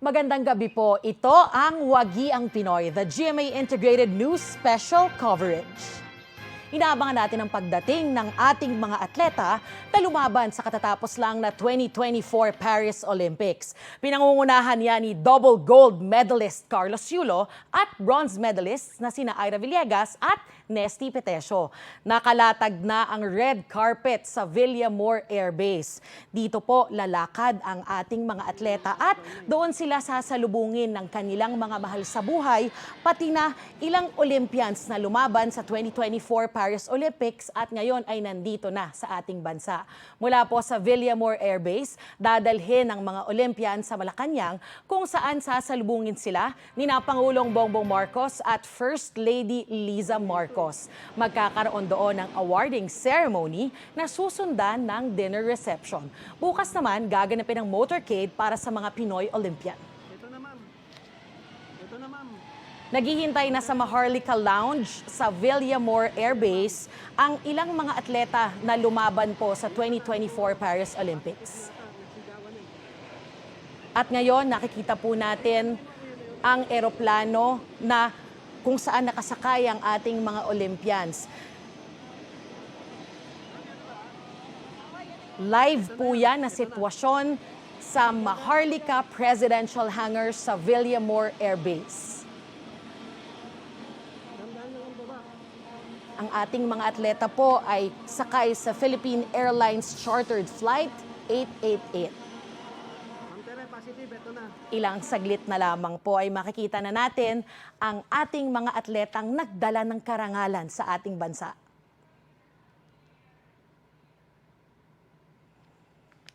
Magandang gabi po. Ito ang Wagi ang Pinoy, the GMA Integrated News Special Coverage. Inaabangan natin ang pagdating ng ating mga atleta na lumaban sa katatapos lang na 2024 Paris Olympics. Pinangungunahan niya ni double gold medalist Carlos Yulo at bronze medalists na sina Ira Villegas at Nesty Petesio. Nakalatag na ang red carpet sa Villamor Air Base. Dito po lalakad ang ating mga atleta at doon sila sasalubungin ng kanilang mga mahal sa buhay, pati na ilang Olympians na lumaban sa 2024 Paris Olympics at ngayon ay nandito na sa ating bansa. Mula po sa Villamor Air Base, dadalhin ng mga Olympians sa Malacanang kung saan sasalubungin sila ni Pangulong Bongbong Marcos at First Lady Liza Marcos. Magkakaroon doon ng awarding ceremony na susundan ng dinner reception. Bukas naman, gaganapin ang motorcade para sa mga Pinoy Olympian. Ito na, ma'am. Ito na, ma'am. Naghihintay na sa Maharlika Lounge sa Villamor Air Base ang ilang mga atleta na lumaban po sa 2024 Paris Olympics. At ngayon, nakikita po natin ang eroplano na kung saan nakasakay ang ating mga Olympians. Live po yan na sitwasyon sa Maharlika Presidential Hangar sa Villamor Air Base. Ang ating mga atleta po ay sakay sa Philippine Airlines Chartered Flight 888. Ilang saglit na lamang po ay makikita na natin ang ating mga atletang nagdala ng karangalan sa ating bansa.